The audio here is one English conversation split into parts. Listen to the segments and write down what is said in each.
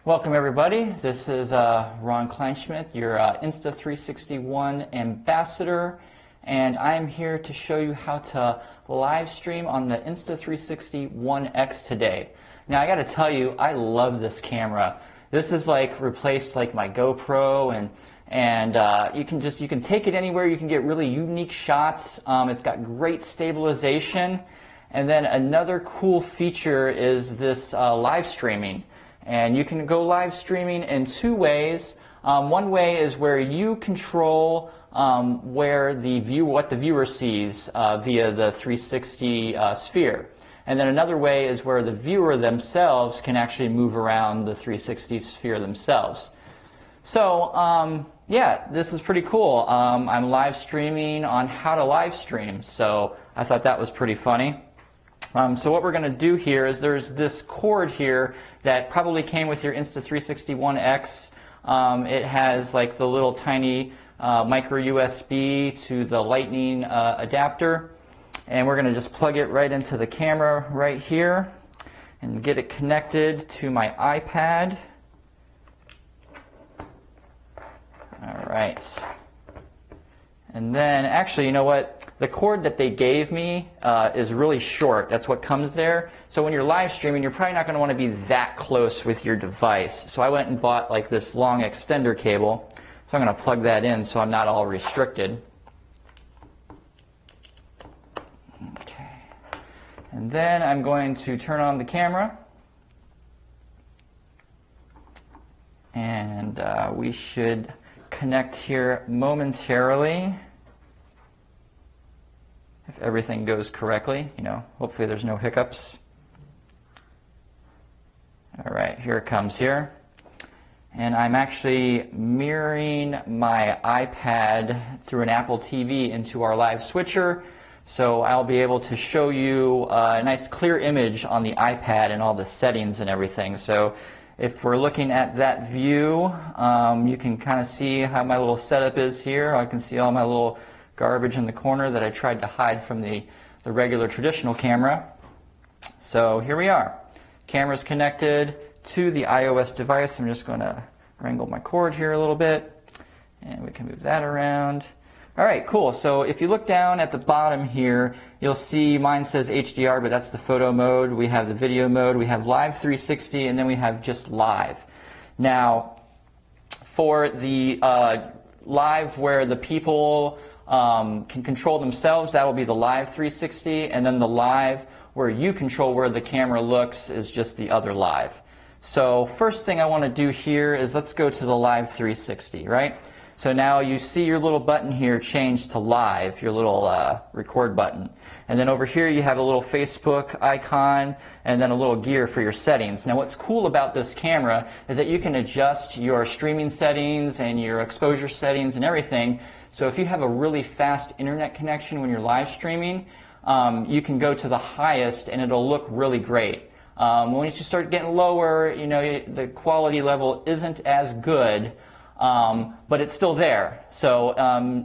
Welcome everybody. This is Ron Kleinschmidt, your Insta360 ambassador, and I'm here to show you how to live stream on the Insta360 One X today. Now I got to tell you, I love this camera. This is like replaced like my GoPro, and you can take it anywhere. You can get really unique shots. It's got great stabilization, and then another cool feature is this live streaming. And you can go live streaming in two ways. One way is where you control what the viewer sees via the 360 sphere. And then another way is where the viewer themselves can actually move around the 360 sphere themselves. So yeah, this is pretty cool. I'm live streaming on how to live stream, so I thought that was pretty funny. So what we're going to do here is there's this cord here that probably came with your Insta360 One X. It has like the little tiny micro USB to the lightning adapter, and we're going to just plug it right into the camera right here and get it connected to my iPad. All right. And then, actually, you know what? The cord that they gave me is really short. That's what comes there. So when you're live streaming, you're probably not going to want to be that close with your device. So I went and bought like this long extender cable. So I'm going to plug that in so I'm not all restricted. Okay. And then I'm going to turn on the camera. And we should connect here momentarily. If everything goes correctly, hopefully there's no hiccups. All right, here it comes here. And I'm actually mirroring my iPad through an Apple TV into our live switcher, so I'll be able to show you a nice clear image on the iPad and all the settings and everything. So if we're looking at that view, you can kind of see how my little setup is here. I can see all my little garbage in the corner that I tried to hide from the regular traditional camera. So here we are. Camera's connected to the iOS device. I'm just going to wrangle my cord here a little bit, and we can move that around. All right, cool. So if you look down at the bottom here, you'll see mine says HDR, but that's the photo mode. We have the video mode. We have Live 360, and then we have just Live. Now, for the Live where the people can control themselves, that will be the Live 360, and then the Live where you control where the camera looks is just the other Live. So first thing I want to do here is let's go to the Live 360, right? So now you see your little button here change to Live, your little record button. And then over here you have a little Facebook icon and then a little gear for your settings. Now what's cool about this camera is that you can adjust your streaming settings and your exposure settings and everything. So if you have a really fast internet connection when you're live streaming, you can go to the highest and it'll look really great. When you start getting lower, the quality level isn't as good. But it's still there. So,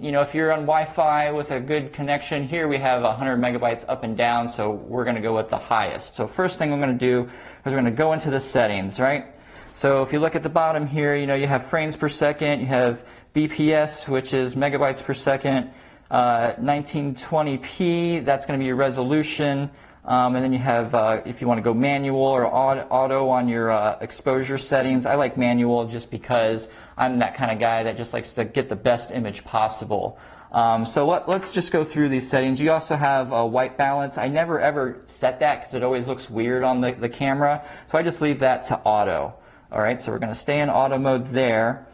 if you're on Wi-Fi with a good connection, here we have 100 megabytes up and down, so we're going to go with the highest. So first thing I'm going to do is we're going to go into the settings, right? So if you look at the bottom here, you have frames per second, you have BPS, which is megabytes per second, 1920p, that's going to be your resolution. And then you have, if you want to go manual or auto on your exposure settings. I like manual just because I'm that kind of guy that just likes to get the best image possible. So let's just go through these settings. You also have a white balance. I never ever set that because it always looks weird on the camera. So I just leave that to auto. All right, so we're going to stay in auto mode there.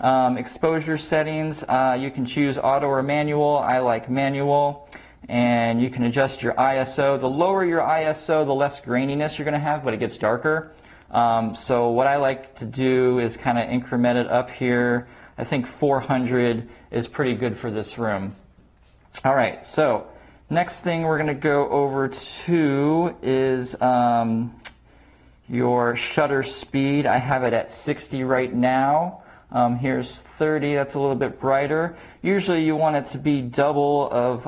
Exposure settings, you can choose auto or manual. I like manual. And you can adjust your ISO. The lower your ISO, the less graininess you're going to have, but it gets darker. So what I like to do is kind of increment it up here. I think 400 is pretty good for this room. All right, so next thing we're going to go over to is your shutter speed. I have it at 60 right now. Here's 30, that's a little bit brighter. Usually you want it to be double of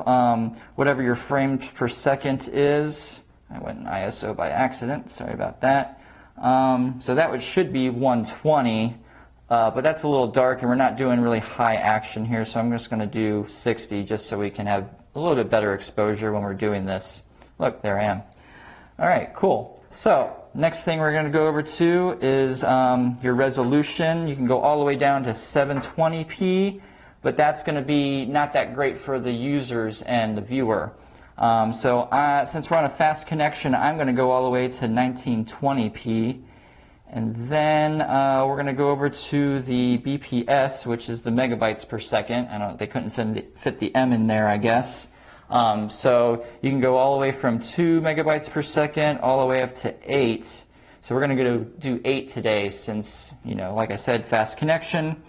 whatever your frames per second is. I went in ISO by accident, sorry about that. So that should be 120, but that's a little dark and we're not doing really high action here, so I'm just going to do 60 just so we can have a little bit better exposure when we're doing this. Look, there I am. All right, cool. So next thing we're going to go over to is your resolution. You can go all the way down to 720p, but that's going to be not that great for the users and the viewer. Since we're on a fast connection, I'm going to go all the way to 1920p. And then we're going to go over to the BPS, which is the megabytes per second. They couldn't fit the M in there, I guess. So you can go all the way from 2 megabytes per second all the way up to 8. So we're going to do 8 today since, like I said, fast connection.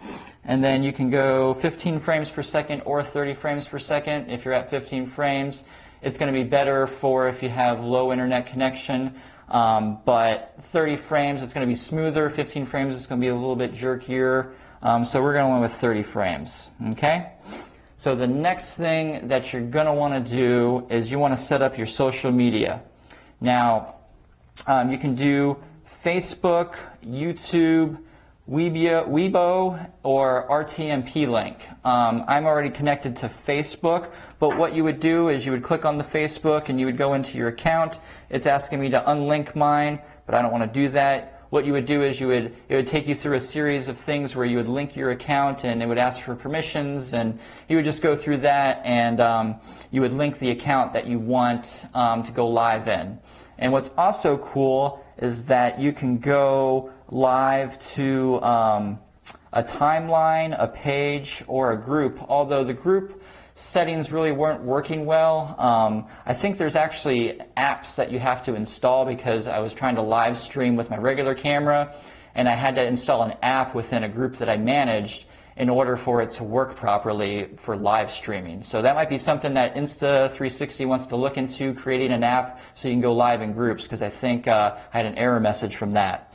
And then you can go 15 frames per second or 30 frames per second. If you're at 15 frames, it's going to be better for if you have low internet connection. But 30 frames, it's going to be smoother. 15 frames, it's going to be a little bit jerkier. So we're going with 30 frames. Okay? So the next thing that you're going to want to do is you want to set up your social media. Now, you can do Facebook, YouTube, Weibo, or RTMP link. I'm already connected to Facebook, but what you would do is you would click on the Facebook and you would go into your account. It's asking me to unlink mine, but I don't want to do that. What you would do is it would take you through a series of things where you would link your account and it would ask for permissions, and you would just go through that and you would link the account that you want to go live in. And what's also cool is that you can go live to a timeline, a page, or a group, although the group settings really weren't working well. I think there's actually apps that you have to install because I was trying to live stream with my regular camera and I had to install an app within a group that I managed in order for it to work properly for live streaming. So that might be something that Insta360 wants to look into, creating an app so you can go live in groups, because I think I had an error message from that.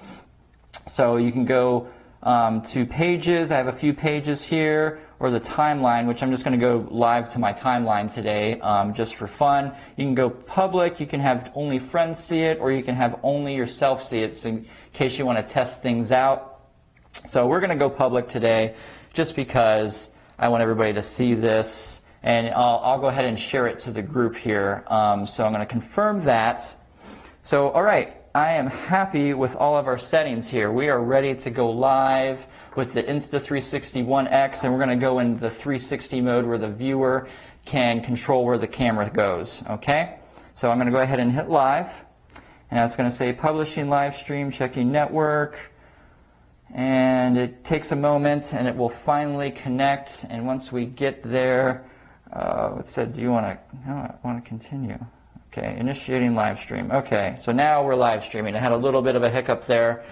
So you can go to pages. I have a few pages here, or the timeline, which I'm just going to go live to my timeline today just for fun. You can go public. You can have only friends see it, or you can have only yourself see it, so in case you want to test things out. So we're going to go public today just because I want everybody to see this, and I'll go ahead and share it to the group here. So I'm going to confirm that. So all right, I am happy with all of our settings here. We are ready to go live with the Insta360 One X, and we're going to go into the 360 mode where the viewer can control where the camera goes. Okay, so I'm going to go ahead and hit live, and it's going to say publishing live stream, checking network. And it takes a moment and it will finally connect, and once we get there, it said, do you want to, no, I want to continue. Okay, initiating live stream. Okay, so now we're live streaming. I had a little bit of a hiccup there,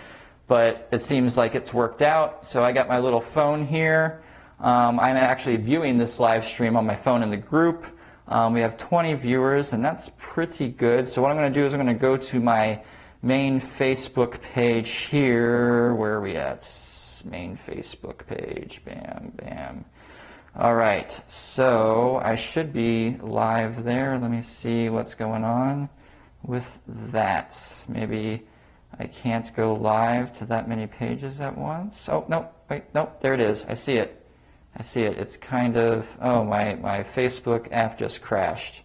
but it seems like it's worked out. So I got my little phone here. I'm actually viewing this live stream on my phone in the group. We have 20 viewers, and that's pretty good. So what I'm going to do is I'm going to go to my main Facebook page here. Where are we at? Main Facebook page. Bam, bam. All right, so I should be live there. Let me see what's going on with that. Maybe I can't go live to that many pages at once. Oh, no, wait, no, there it is. I see it. I see it. It's kind of, oh, my Facebook app just crashed.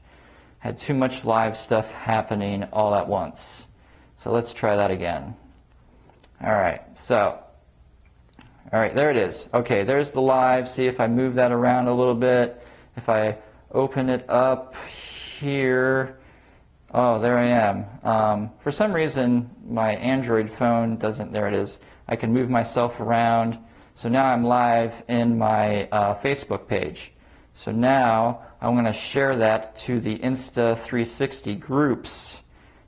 Had too much live stuff happening all at once. So let's try that again. All right, so, all right, there it is. Okay, there's the live. See if I move that around a little bit. If I open it up here, oh, there I am. For some reason, my Android phone doesn't, there it is. I can move myself around. So now I'm live in my Facebook page. So now I'm going to share that to the Insta360 groups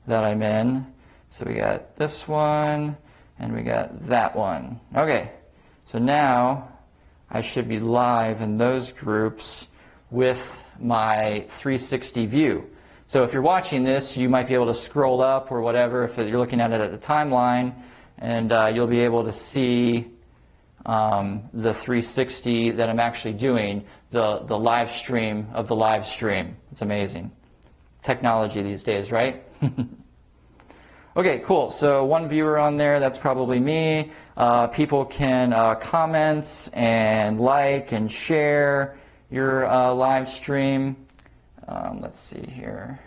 that I'm in. So we got this one, and we got that one. Okay, so now I should be live in those groups with my 360 view. So if you're watching this, you might be able to scroll up or whatever if you're looking at it at the timeline, and you'll be able to see the 360 that I'm actually doing, the live stream of the live stream. It's amazing. Technology these days, right? Okay, cool. So one viewer on there, that's probably me. People can comment and like and share your live stream. Let's see here.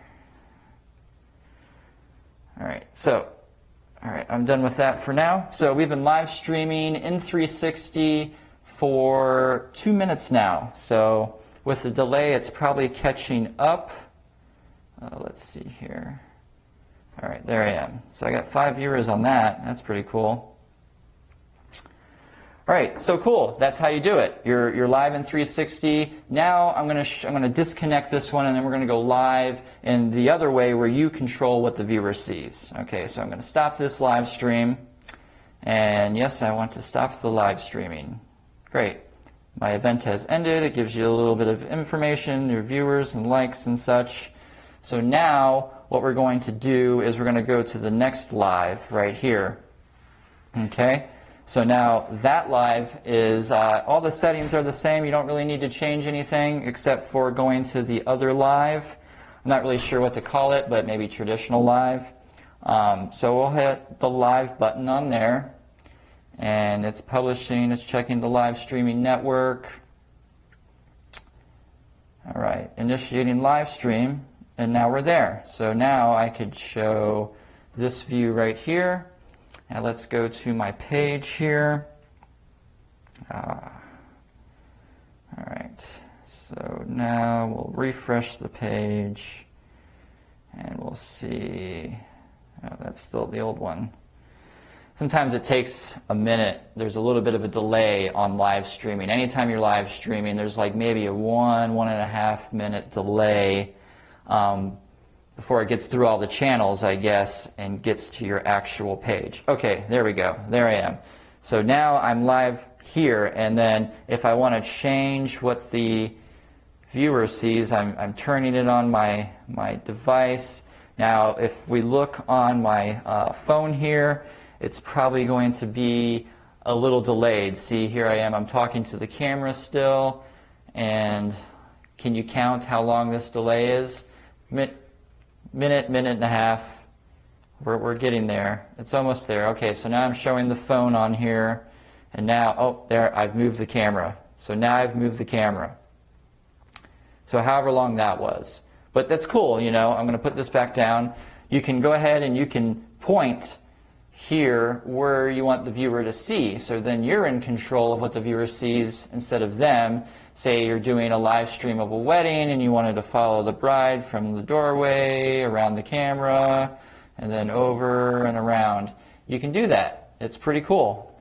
All right, I'm done with that for now. So we've been live streaming Insta360 for 2 minutes now. So with the delay, it's probably catching up. Let's see here. All right, there I am. So I got 5 viewers on that. That's pretty cool. All right, so cool. That's how you do it. You're live in 360. Now I'm gonna disconnect this one, and then we're gonna go live in the other way where you control what the viewer sees. Okay, so I'm gonna stop this live stream, and yes, I want to stop the live streaming. Great. My event has ended. It gives you a little bit of information, your viewers and likes and such. So now what we're going to do is we're going to go to the next live right here. Okay. So now that live is, all the settings are the same. You don't really need to change anything except for going to the other live. I'm not really sure what to call it, but maybe traditional live. So we'll hit the live button on there, and it's publishing, it's checking the live streaming network. All right, initiating live stream, and now we're there. So now I could show this view right here. Now let's go to my page here. All right, so now we'll refresh the page and we'll see. Oh, that's still the old one. Sometimes it takes a minute. There's a little bit of a delay on live streaming. Anytime you're live streaming, there's like maybe a 1.5 minute delay before it gets through all the channels, I guess, and gets to your actual page. Okay, there we go. There I am. So now I'm live here, and then if I want to change what the viewer sees, I'm turning it on my device. Now, if we look on my phone here, it's probably going to be a little delayed. See, here I am. I'm talking to the camera still, and can you count how long this delay is? Minute and a half. We're getting there. It's almost there. Okay, so now I'm showing the phone on here, and now, oh, there, I've moved the camera. So now I've moved the camera. So however long that was. But that's cool, you know. I'm going to put this back down. You can go ahead and you can point here where you want the viewer to see. So then you're in control of what the viewer sees instead of them. Say you're doing a live stream of a wedding and you wanted to follow the bride from the doorway, around the camera, and then over and around. You can do that. It's pretty cool.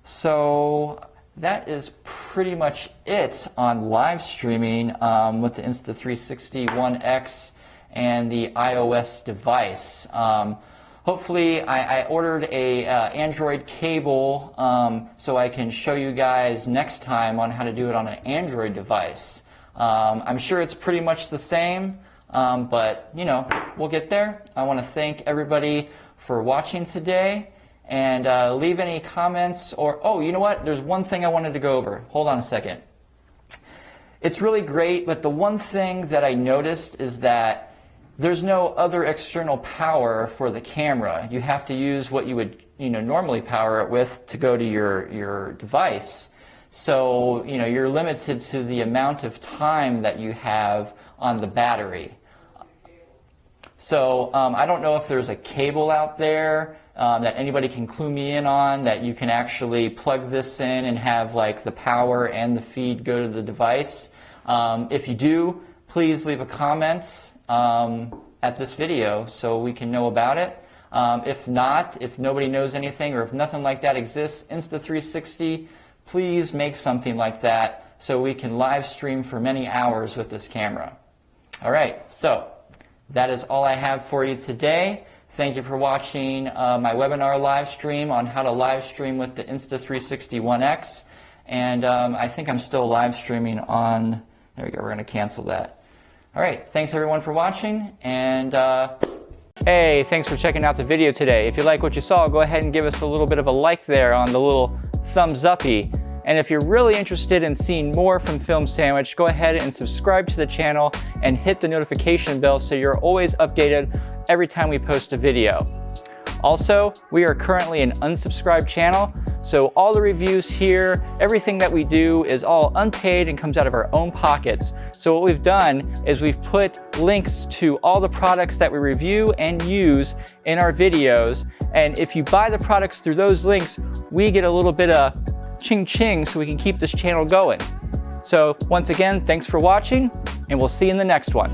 So that is pretty much it on live streaming with the Insta360 One X and the iOS device. Hopefully, I ordered a Android cable so I can show you guys next time on how to do it on an Android device. I'm sure it's pretty much the same, but you know, we'll get there. I want to thank everybody for watching today, and leave any comments or, oh, you know what? There's one thing I wanted to go over. Hold on a second. It's really great, but the one thing that I noticed is that there's no other external power for the camera. You have to use what you would, you know, normally power it with to go to your device. So, you know, you're limited to the amount of time that you have on the battery. So I don't know if there's a cable out there that anybody can clue me in on that you can actually plug this in and have like the power and the feed go to the device. If you do, please leave a comment at this video so we can know about it. If not, if nobody knows anything or if nothing like that exists, Insta360, please make something like that so we can live stream for many hours with this camera. All right, so that is all I have for you today. Thank you for watching my webinar live stream on how to live stream with the Insta360 One X. And I think I'm still live streaming on, there we go, we're going to cancel that. All right, thanks everyone for watching, and hey, thanks for checking out the video today. If you like what you saw, go ahead and give us a little bit of a like there on the little thumbs uppy. And if you're really interested in seeing more from Film Sandwich, go ahead and subscribe to the channel and hit the notification bell so you're always updated every time we post a video. Also, we are currently an unsubscribed channel, so all the reviews here, everything that we do is all unpaid and comes out of our own pockets. So what we've done is we've put links to all the products that we review and use in our videos, and if you buy the products through those links, we get a little bit of ching-ching so we can keep this channel going. So once again, thanks for watching, and we'll see you in the next one.